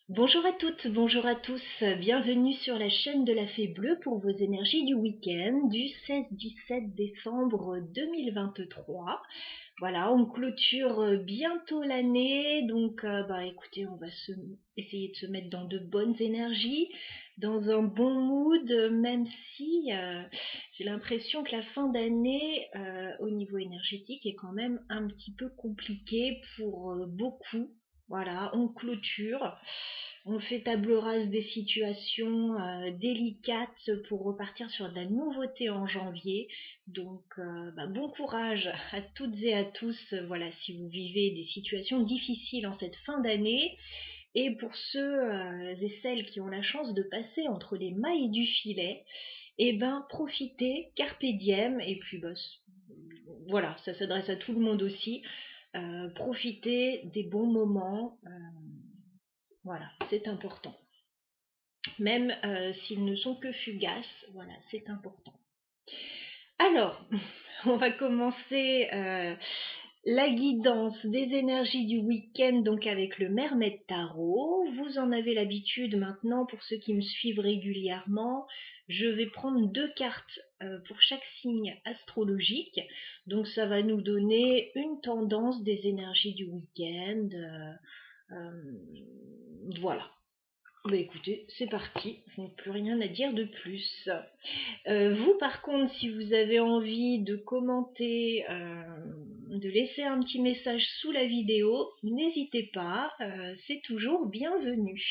Bonjour à toutes, bonjour à tous, bienvenue sur la chaîne de la Fée Bleue pour vos énergies du week-end du 16-17 décembre 2023. Voilà, on clôture bientôt l'année, donc écoutez, on va essayer de se mettre dans de bonnes énergies, dans un bon mood, même si j'ai l'impression que la fin d'année au niveau énergétique est quand même un petit peu compliquée pour beaucoup. Voilà, on clôture, on fait table rase des situations délicates pour repartir sur de la nouveauté en janvier. Donc, bon courage à toutes et à tous, voilà, si vous vivez des situations difficiles en cette fin d'année. Et pour ceux et celles qui ont la chance de passer entre les mailles du filet, profitez, carpe diem, et puis voilà, ça s'adresse à tout le monde aussi. Profitez des bons moments, voilà, c'est important. Même s'ils ne sont que fugaces, voilà, c'est important. Alors, on va commencer la guidance des énergies du week-end, donc avec le Mermaid Tarot. Vous en avez l'habitude maintenant, pour ceux qui me suivent régulièrement. Je vais prendre 2 cartes pour chaque signe astrologique. Donc ça va nous donner une tendance des énergies du week-end. Voilà. Écoutez, c'est parti, je n'ai plus rien à dire de plus. Vous, par contre, si vous avez envie de commenter, de laisser un petit message sous la vidéo, n'hésitez pas, c'est toujours bienvenu.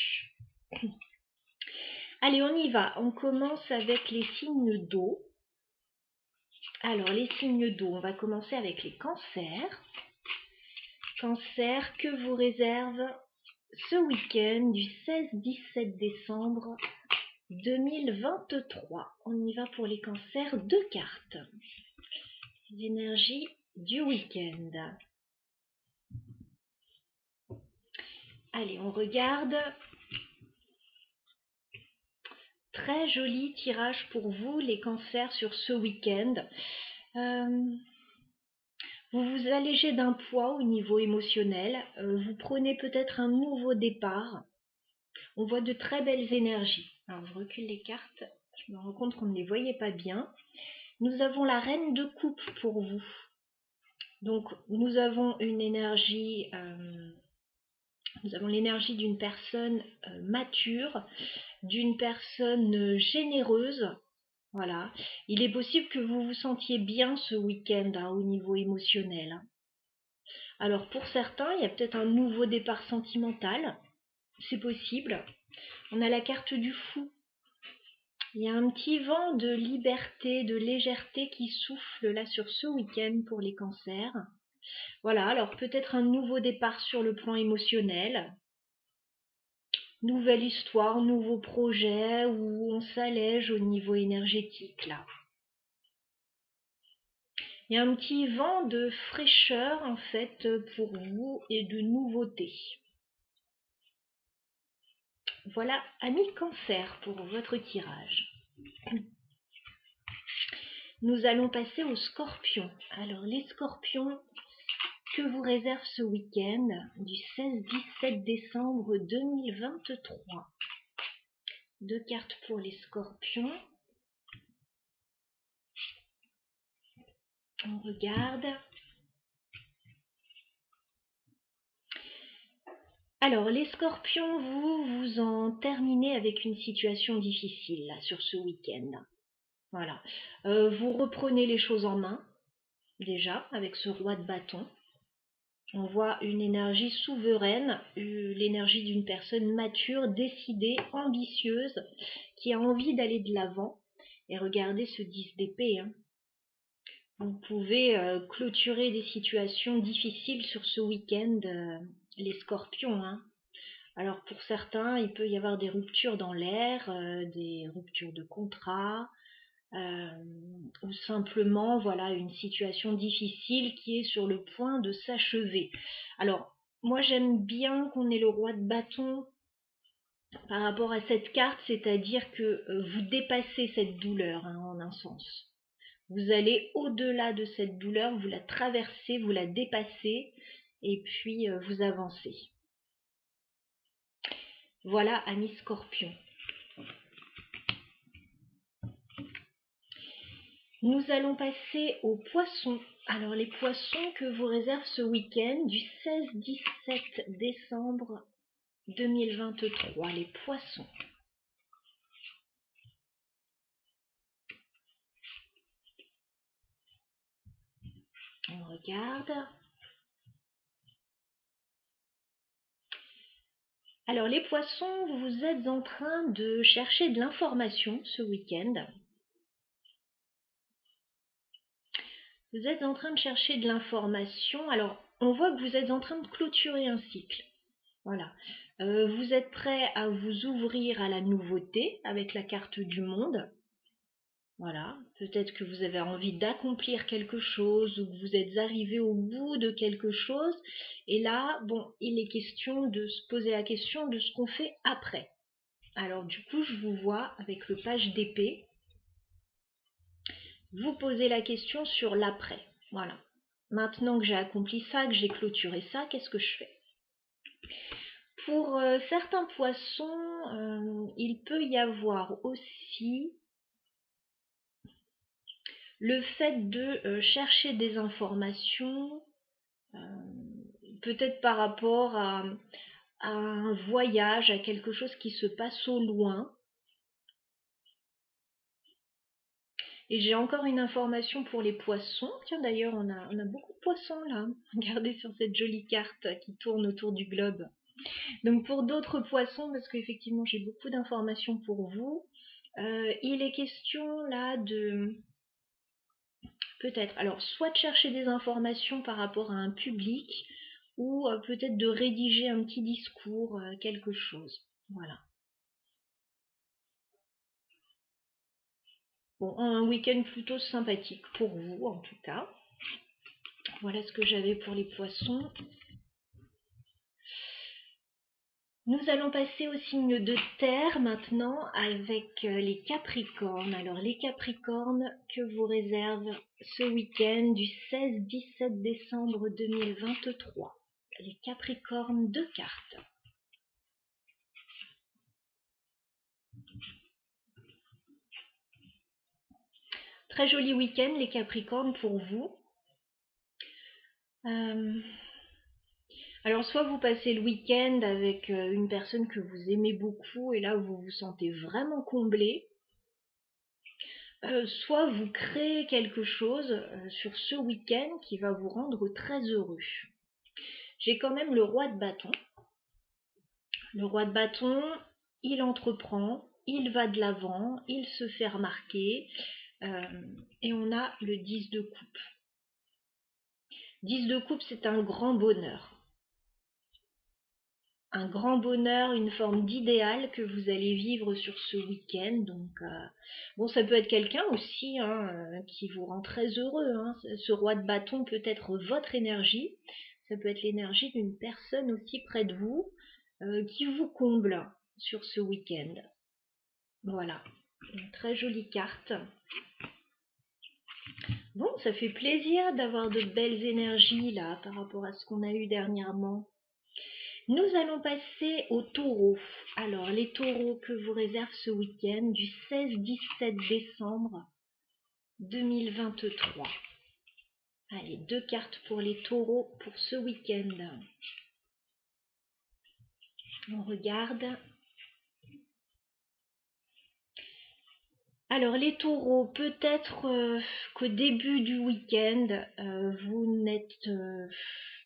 Allez, on y va, on commence avec les signes d'eau. Alors, les signes d'eau, on va commencer avec les cancers. Cancer, que vous réserve ce week-end du 16-17 décembre 2023. On y va pour les cancers, 2 cartes. Les énergies du week-end. Allez, on regarde. Très joli tirage pour vous, les cancers, sur ce week-end. Vous vous allégez d'un poids au niveau émotionnel. Vous prenez peut-être un nouveau départ. On voit de très belles énergies. Alors, je recule les cartes. Je me rends compte qu'on ne les voyait pas bien. Nous avons la reine de coupe pour vous. Donc, nous avons une énergie... nous avons l'énergie d'une personne mature, d'une personne généreuse. Voilà. Il est possible que vous vous sentiez bien ce week-end au niveau émotionnel. Alors pour certains, il y a peut-être un nouveau départ sentimental. C'est possible. On a la carte du fou. Il y a un petit vent de liberté, de légèreté qui souffle là sur ce week-end pour les cancers. Voilà, alors peut-être un nouveau départ sur le plan émotionnel. Nouvelle histoire, nouveau projet où on s'allège au niveau énergétique là. Il y a un petit vent de fraîcheur en fait pour vous et de nouveauté. Voilà, amis cancer, pour votre tirage. Nous allons passer aux scorpions. Alors les scorpions, que vous réserve ce week-end du 16-17 décembre 2023. 2 cartes pour les scorpions. On regarde. Alors, les scorpions, vous en terminez avec une situation difficile là, sur ce week-end. Voilà. Vous reprenez les choses en main, déjà, avec ce roi de bâton. On voit une énergie souveraine, l'énergie d'une personne mature, décidée, ambitieuse, qui a envie d'aller de l'avant. Et regardez ce 10 d'épée. Vous pouvez clôturer des situations difficiles sur ce week-end, les scorpions. Alors pour certains, il peut y avoir des ruptures dans l'air, des ruptures de contrat, ou simplement voilà, une situation difficile qui est sur le point de s'achever. Alors moi j'aime bien qu'on ait le roi de bâton par rapport à cette carte, c'est-à-dire que vous dépassez cette douleur en un sens. Vous allez au-delà de cette douleur, vous la traversez, vous la dépassez et puis vous avancez. Voilà, amis Scorpion. Nous allons passer aux poissons. Alors les poissons que vous réserve ce week-end du 16-17 décembre 2023, les poissons. On regarde. Alors les poissons, vous êtes en train de chercher de l'information ce week-end. Vous êtes en train de chercher de l'information. Alors on voit que vous êtes en train de clôturer un cycle. Voilà. Vous êtes prêt à vous ouvrir à la nouveauté avec la carte du monde. Voilà, peut-être que vous avez envie d'accomplir quelque chose ou que vous êtes arrivé au bout de quelque chose. Et là, bon, il est question de se poser la question de ce qu'on fait après. Alors du coup, je vous vois avec le page d'épée. Vous posez la question sur l'après. Voilà. Maintenant que j'ai accompli ça, que j'ai clôturé ça, qu'est-ce que je fais? Pour certains poissons, il peut y avoir aussi le fait de chercher des informations, peut-être par rapport à un voyage, à quelque chose qui se passe au loin. Et j'ai encore une information pour les poissons. Tiens, d'ailleurs, on a beaucoup de poissons là. Regardez sur cette jolie carte qui tourne autour du globe. Donc pour d'autres poissons, parce qu'effectivement j'ai beaucoup d'informations pour vous, il est question là de peut-être, alors soit de chercher des informations par rapport à un public, ou peut-être de rédiger un petit discours, quelque chose. Voilà. Bon, un week-end plutôt sympathique pour vous en tout cas. Voilà ce que j'avais pour les poissons. Nous allons passer au signe de terre maintenant avec les Capricornes. Alors les Capricornes que vous réserve ce week-end du 16-17 décembre 2023. Les Capricornes, 2 cartes. Très joli week-end les Capricornes pour vous. Alors soit vous passez le week-end avec une personne que vous aimez beaucoup et là vous vous sentez vraiment comblé. Soit vous créez quelque chose sur ce week-end qui va vous rendre très heureux. J'ai quand même le roi de bâton. Le roi de bâton, il entreprend, il va de l'avant, il se fait remarquer. Et on a le 10 de coupe. 10 de coupe, c'est un grand bonheur. Un grand bonheur, une forme d'idéal que vous allez vivre sur ce week-end. Donc, bon, ça peut être quelqu'un aussi qui vous rend très heureux. Ce roi de bâton peut être votre énergie. Ça peut être l'énergie d'une personne aussi près de vous qui vous comble sur ce week-end. Voilà, une très jolie carte. Bon, ça fait plaisir d'avoir de belles énergies là par rapport à ce qu'on a eu dernièrement. Nous allons passer aux taureaux. Alors, les taureaux que vous réserve ce week-end du 16-17 décembre 2023. Allez, 2 cartes pour les taureaux pour ce week-end. On regarde. Alors, les taureaux, peut-être qu'au début du week-end, vous n'êtes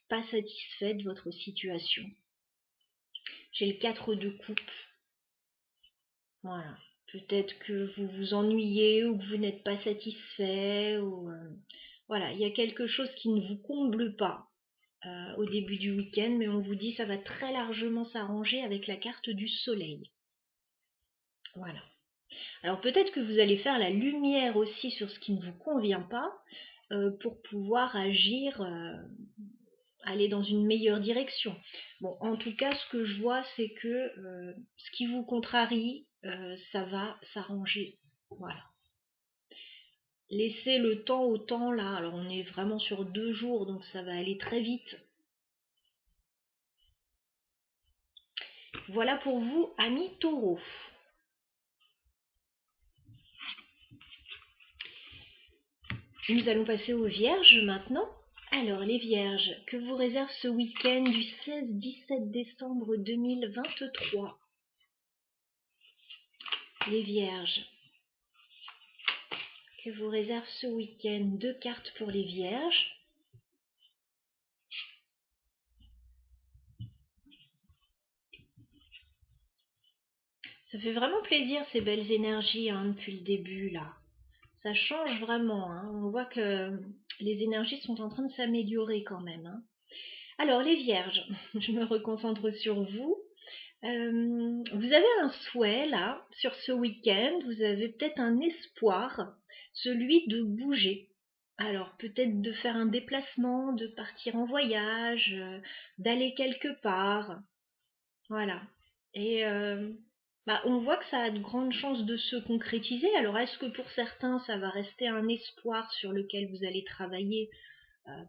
pas satisfait de votre situation. J'ai le 4 de coupe. Voilà. Peut-être que vous vous ennuyez ou que vous n'êtes pas satisfait. Ou, voilà, il y a quelque chose qui ne vous comble pas au début du week-end, mais on vous dit ça va très largement s'arranger avec la carte du soleil. Voilà. Alors peut-être que vous allez faire la lumière aussi sur ce qui ne vous convient pas pour pouvoir agir, aller dans une meilleure direction. Bon, en tout cas, ce que je vois, c'est que ce qui vous contrarie, ça va s'arranger. Voilà. Laissez le temps au temps là. Alors on est vraiment sur 2 jours, donc ça va aller très vite. Voilà pour vous, amis taureaux. Nous allons passer aux vierges maintenant. Alors les vierges, que vous réserve ce week-end du 16-17 décembre 2023? Les vierges, que vous réserve ce week-end? 2 cartes pour les vierges. Ça fait vraiment plaisir ces belles énergies depuis le début là. Ça change vraiment. On voit que les énergies sont en train de s'améliorer quand même. Alors les vierges, je me reconcentre sur vous. Vous avez un souhait là sur ce week-end. Vous avez peut-être un espoir, celui de bouger. Alors peut-être de faire un déplacement, de partir en voyage, d'aller quelque part. Voilà. Et on voit que ça a de grandes chances de se concrétiser. Alors est-ce que pour certains ça va rester un espoir sur lequel vous allez travailler?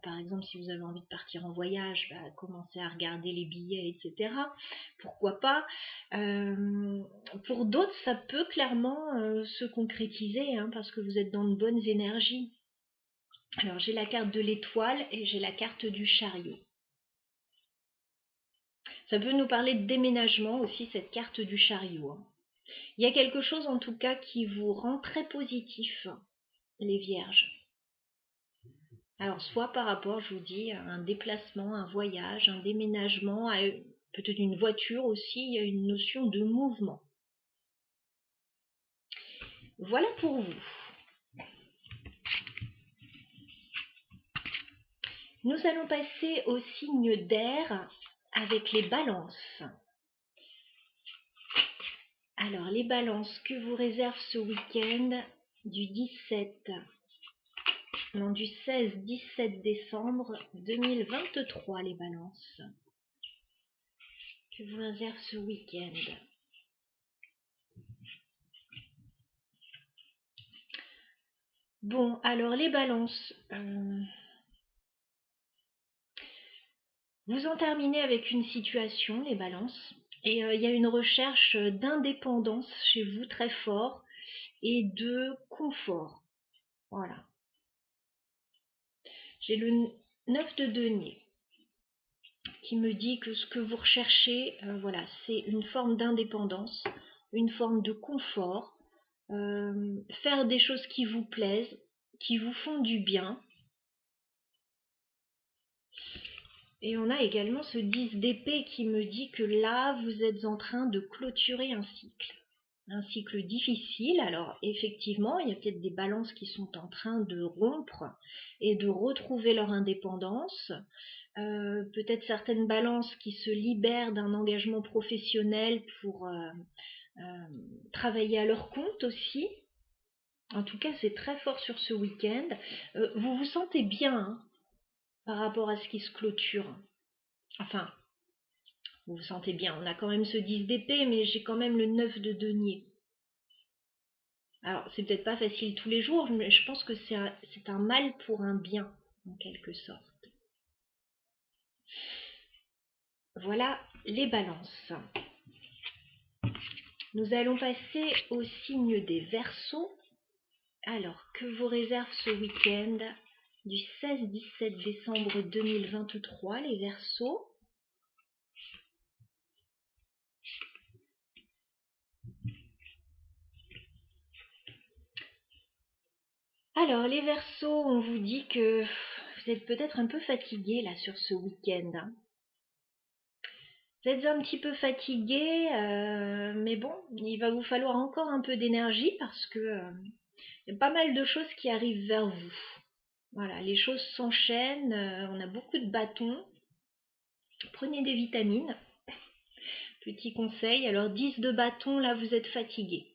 Par exemple, si vous avez envie de partir en voyage, commencez à regarder les billets, etc. Pourquoi pas? Pour d'autres, ça peut clairement se concrétiser parce que vous êtes dans de bonnes énergies. Alors j'ai la carte de l'étoile et j'ai la carte du chariot. Ça peut nous parler de déménagement aussi, cette carte du chariot. Il y a quelque chose en tout cas qui vous rend très positif, les vierges. Alors soit par rapport, je vous dis, à un déplacement, un voyage, un déménagement, à peut-être une voiture aussi, il y a une notion de mouvement. Voilà pour vous. Nous allons passer au signe d'air avec les balances. Alors les balances, que vous réserve ce week-end du 16-17 décembre 2023, les balances. Que vous réserve ce week-end? Bon, alors les balances, vous en terminez avec une situation, les balances, et il y a une recherche d'indépendance chez vous très fort et de confort. Voilà. J'ai le 9 de denier qui me dit que ce que vous recherchez, voilà, c'est une forme d'indépendance, une forme de confort, faire des choses qui vous plaisent, qui vous font du bien. Et on a également ce 10 d'épée qui me dit que là, vous êtes en train de clôturer un cycle difficile. Alors effectivement, il y a peut-être des balances qui sont en train de rompre et de retrouver leur indépendance. Peut-être certaines balances qui se libèrent d'un engagement professionnel pour travailler à leur compte aussi. En tout cas, c'est très fort sur ce week-end. Vous vous sentez bien par rapport à ce qui se clôture. Enfin, vous vous sentez bien. On a quand même ce 10 d'épée, mais j'ai quand même le 9 de denier. Alors, c'est peut-être pas facile tous les jours, mais je pense que c'est un mal pour un bien, en quelque sorte. Voilà les balances. Nous allons passer au signe des Verseaux. Alors, que vous réserve ce week-end du 16-17 décembre 2023, les Verseaux? Alors, les Verseaux, on vous dit que vous êtes peut-être un peu fatigués là sur ce week-end. Vous êtes un petit peu fatigués, mais bon, il va vous falloir encore un peu d'énergie parce que y a pas mal de choses qui arrivent vers vous. Voilà, les choses s'enchaînent, on a beaucoup de bâtons. Prenez des vitamines. Petit conseil, alors 10 de bâton, là vous êtes fatigué.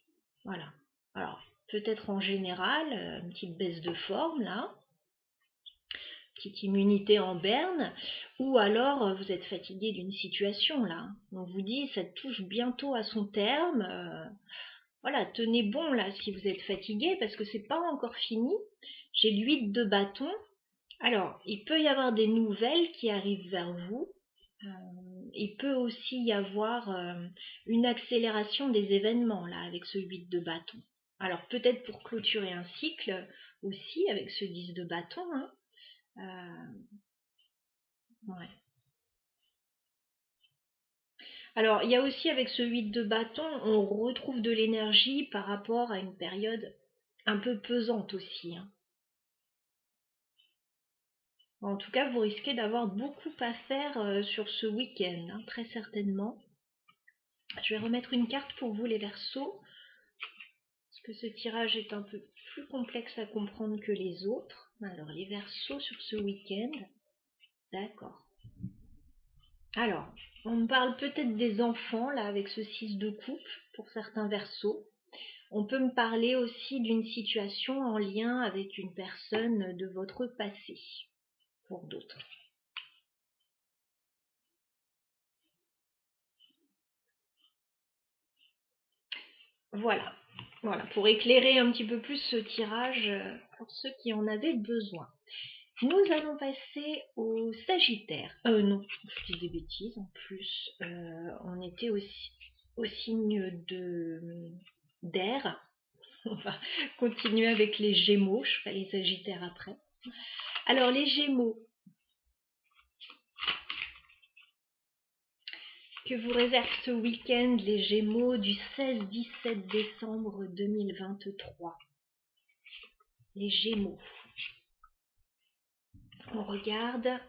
Voilà. Alors, peut-être en général, une petite baisse de forme là, petite immunité en berne, ou alors vous êtes fatigué d'une situation là. On vous dit, ça touche bientôt à son terme. Voilà, tenez bon là si vous êtes fatigué, parce que c'est pas encore fini. J'ai l'8 de bâton. Alors, il peut y avoir des nouvelles qui arrivent vers vous. Il peut aussi y avoir une accélération des événements là avec ce 8 de bâton. Alors peut-être pour clôturer un cycle aussi avec ce 10 de bâton. Hein. Ouais. Alors il y a aussi avec ce 8 de bâton, on retrouve de l'énergie par rapport à une période un peu pesante aussi. Hein. En tout cas, vous risquez d'avoir beaucoup à faire sur ce week-end, hein, très certainement. Je vais remettre une carte pour vous les Verseaux, parce que ce tirage est un peu plus complexe à comprendre que les autres. Alors, les Verseaux sur ce week-end. D'accord. Alors, on me parle peut-être des enfants, là, avec ce 6 de coupe, pour certains Verseaux. On peut me parler aussi d'une situation en lien avec une personne de votre passé, pour d'autres. Voilà. Voilà, pour éclairer un petit peu plus ce tirage pour ceux qui en avaient besoin. Nous allons passer au Sagittaire. Non, je dis des bêtises en plus. On était aussi au signe d'air. On va continuer avec les Gémeaux. Je ferai les Sagittaires après. Alors les Gémeaux, que vous réserve ce week-end les Gémeaux du 16-17 décembre 2023. Les Gémeaux. On regarde.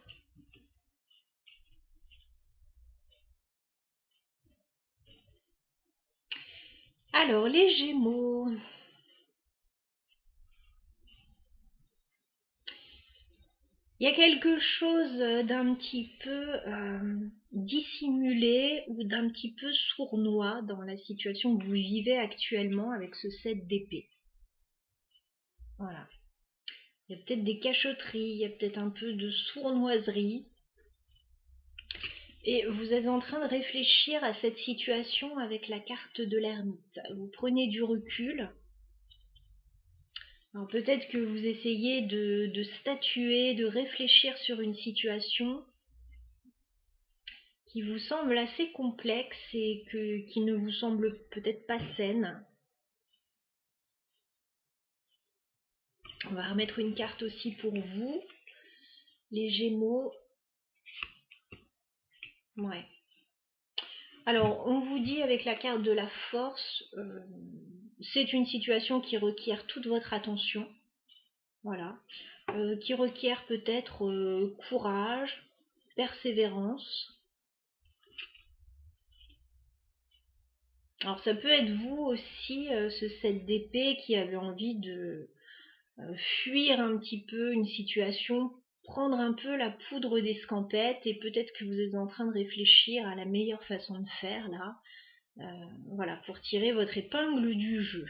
Alors, les Gémeaux. Il y a quelque chose d'un petit peu dissimulé ou d'un petit peu sournois dans la situation que vous vivez actuellement avec ce 7 d'épée. Voilà. Il y a peut-être des cachotteries, il y a peut-être un peu de sournoiserie. Et vous êtes en train de réfléchir à cette situation avec la carte de l'ermite. Vous prenez du recul. Alors peut-être que vous essayez de statuer, de réfléchir sur une situation qui vous semble assez complexe et qui ne vous semble peut-être pas saine. On va remettre une carte aussi pour vous, les Gémeaux. Ouais. Alors, on vous dit avec la carte de la force, c'est une situation qui requiert toute votre attention. Voilà. Qui requiert peut-être courage, persévérance. Alors ça peut être vous aussi, ce 7 d'épée qui avait envie de fuir un petit peu une situation, prendre un peu la poudre d'escampette et peut-être que vous êtes en train de réfléchir à la meilleure façon de faire là, voilà, pour tirer votre épingle du jeu.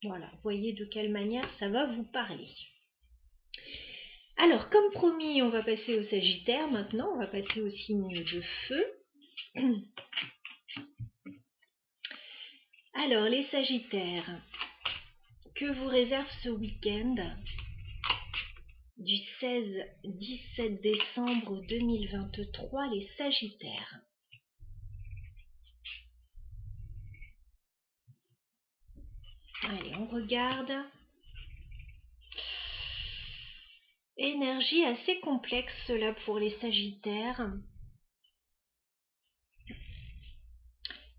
Voilà, voyez de quelle manière ça va vous parler. Alors, comme promis, on va passer au Sagittaire maintenant, on va passer au signe de feu. Alors, les Sagittaires, que vous réserve ce week-end du 16-17 décembre 2023, les Sagittaires? Allez, on regarde. Énergie assez complexe là pour les Sagittaires.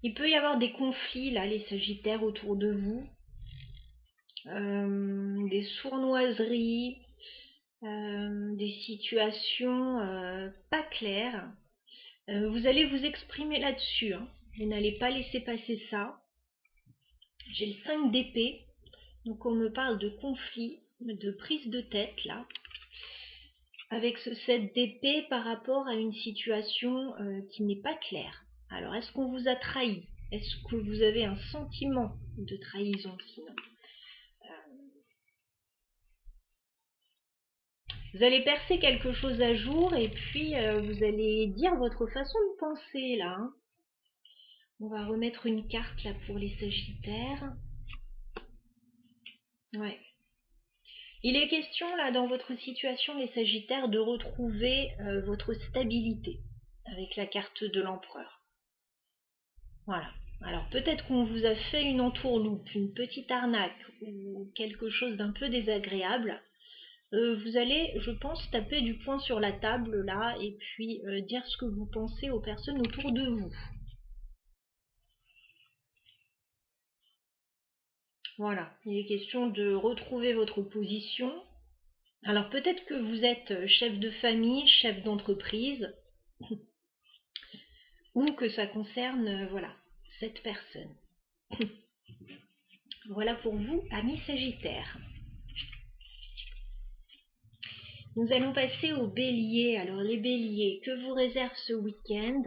Il peut y avoir des conflits là, les Sagittaires, autour de vous. Des sournoiseries, des situations pas claires. Vous allez vous exprimer là-dessus. Hein. Vous n'allez pas laisser passer ça. J'ai le 5 d'épée. Donc on me parle de conflit, de prise de tête là. Avec ce 7 d'épée par rapport à une situation qui n'est pas claire. Alors est-ce qu'on vous a trahi? Est-ce que vous avez un sentiment de trahison sinon? Vous allez percer quelque chose à jour et puis vous allez dire votre façon de penser là. Hein. On va remettre une carte là pour les Sagittaires. Ouais. Il est question là dans votre situation les Sagittaires de retrouver votre stabilité. avec la carte de l'empereur. Voilà. Alors peut-être qu'on vous a fait une entourloupe, une petite arnaque ou quelque chose d'un peu désagréable. Vous allez, je pense, taper du poing sur la table là et puis dire ce que vous pensez aux personnes autour de vous. Voilà, il est question de retrouver votre position. Alors peut-être que vous êtes chef de famille, chef d'entreprise, ou que ça concerne, voilà, cette personne. Voilà pour vous, amis Sagittaires. Nous allons passer aux béliers. Alors les béliers, que vous réserve ce week-end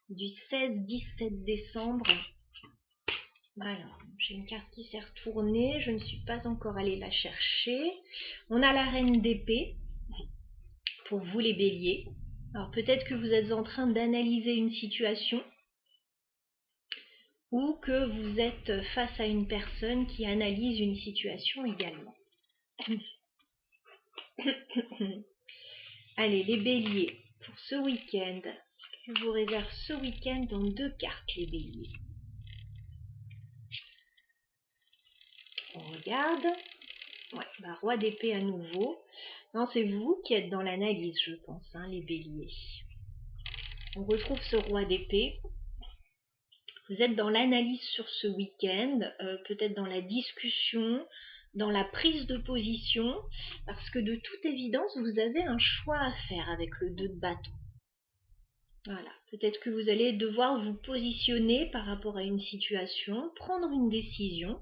du 16-17 décembre? Alors, j'ai une carte qui s'est retournée, je ne suis pas encore allée la chercher. On a la reine d'épée, pour vous les béliers. Alors peut-être que vous êtes en train d'analyser une situation, ou que vous êtes face à une personne qui analyse une situation également. Allez, les béliers, pour ce week-end, je vous réserve ce week-end dans 2 cartes, les béliers. On regarde. Ouais, bah, roi d'épée à nouveau. Non, c'est vous qui êtes dans l'analyse, je pense, hein, les béliers. On retrouve ce roi d'épée. Vous êtes dans l'analyse sur ce week-end, peut-être dans la discussion, dans la prise de position, parce que de toute évidence, vous avez un choix à faire avec le 2 de bâton. Voilà, peut-être que vous allez devoir vous positionner par rapport à une situation, prendre une décision.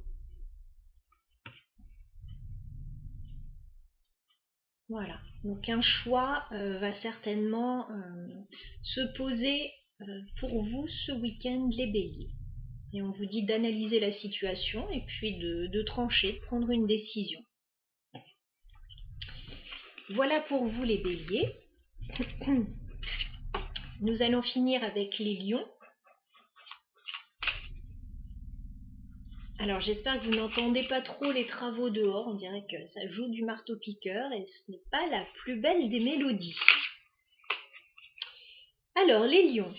Voilà, donc un choix va certainement se poser pour vous ce week-end, les béliers. Et on vous dit d'analyser la situation et puis de trancher, de prendre une décision. Voilà pour vous les béliers. Nous allons finir avec les lions. Alors j'espère que vous n'entendez pas trop les travaux dehors, on dirait que ça joue du marteau-piqueur et ce n'est pas la plus belle des mélodies. Alors les lions,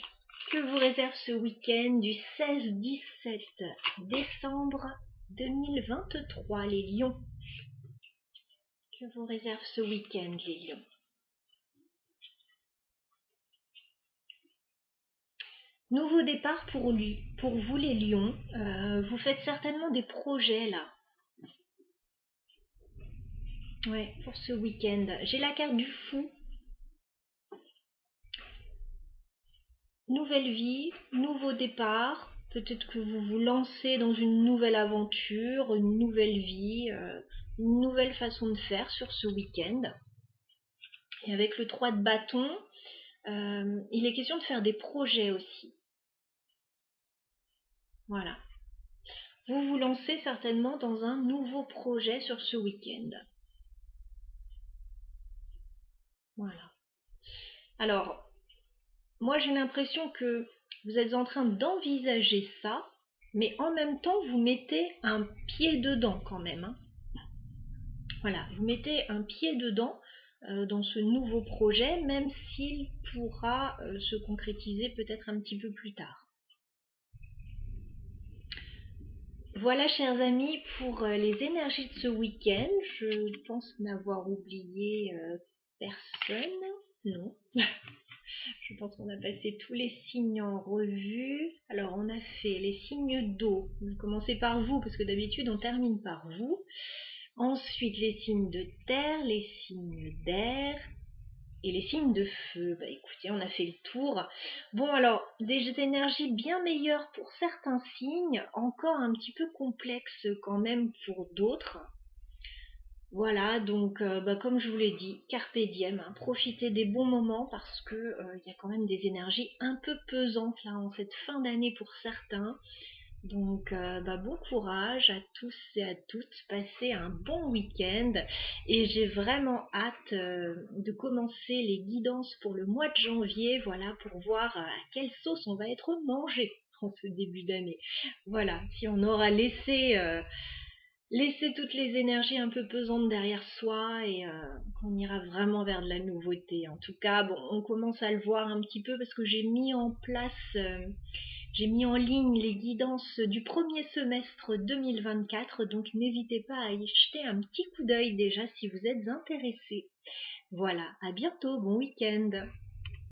que vous réserve ce week-end du 16-17 décembre 2023, les lions? Que vous réserve ce week-end, les lions? Nouveau départ pour vous les lions. Vous faites certainement des projets là. Ouais, pour ce week-end. J'ai la carte du fou. Nouvelle vie, nouveau départ. Peut-être que vous vous lancez dans une nouvelle aventure, une nouvelle vie, une nouvelle façon de faire sur ce week-end. Et avec le 3 de bâton, il est question de faire des projets aussi. Voilà. Vous vous lancez certainement dans un nouveau projet sur ce week-end. Voilà. Alors, moi j'ai l'impression que vous êtes en train d'envisager ça, mais en même temps vous mettez un pied dedans quand même. Hein. Voilà, vous mettez un pied dedans dans ce nouveau projet, même s'il pourra se concrétiser peut-être un petit peu plus tard. Voilà, chers amis, pour les énergies de ce week-end. Je pense n'avoir oublié personne. Non. Je pense qu'on a passé tous les signes en revue. Alors, on a fait les signes d'eau. Vous commencez par vous, parce que d'habitude, on termine par vous. Ensuite, les signes de terre, les signes d'air et les signes de feu. Bah écoutez, on a fait le tour. Bon, alors, des énergies bien meilleures pour certains signes, encore un petit peu complexes quand même pour d'autres. Voilà, donc comme je vous l'ai dit, carpe diem, hein, profitez des bons moments parce que y a quand même des énergies un peu pesantes là en cette fin d'année pour certains. Donc bon courage à tous et à toutes, passez un bon week-end et j'ai vraiment hâte de commencer les guidances pour le mois de janvier, voilà, pour voir à quelle sauce on va être mangé en ce début d'année. Voilà, si on aura laissé laisser toutes les énergies un peu pesantes derrière soi et qu'on ira vraiment vers de la nouveauté. En tout cas, bon, on commence à le voir un petit peu parce que j'ai mis en place, j'ai mis en ligne les guidances du premier semestre 2024, donc n'hésitez pas à y jeter un petit coup d'œil déjà si vous êtes intéressé. Voilà, à bientôt, bon week-end.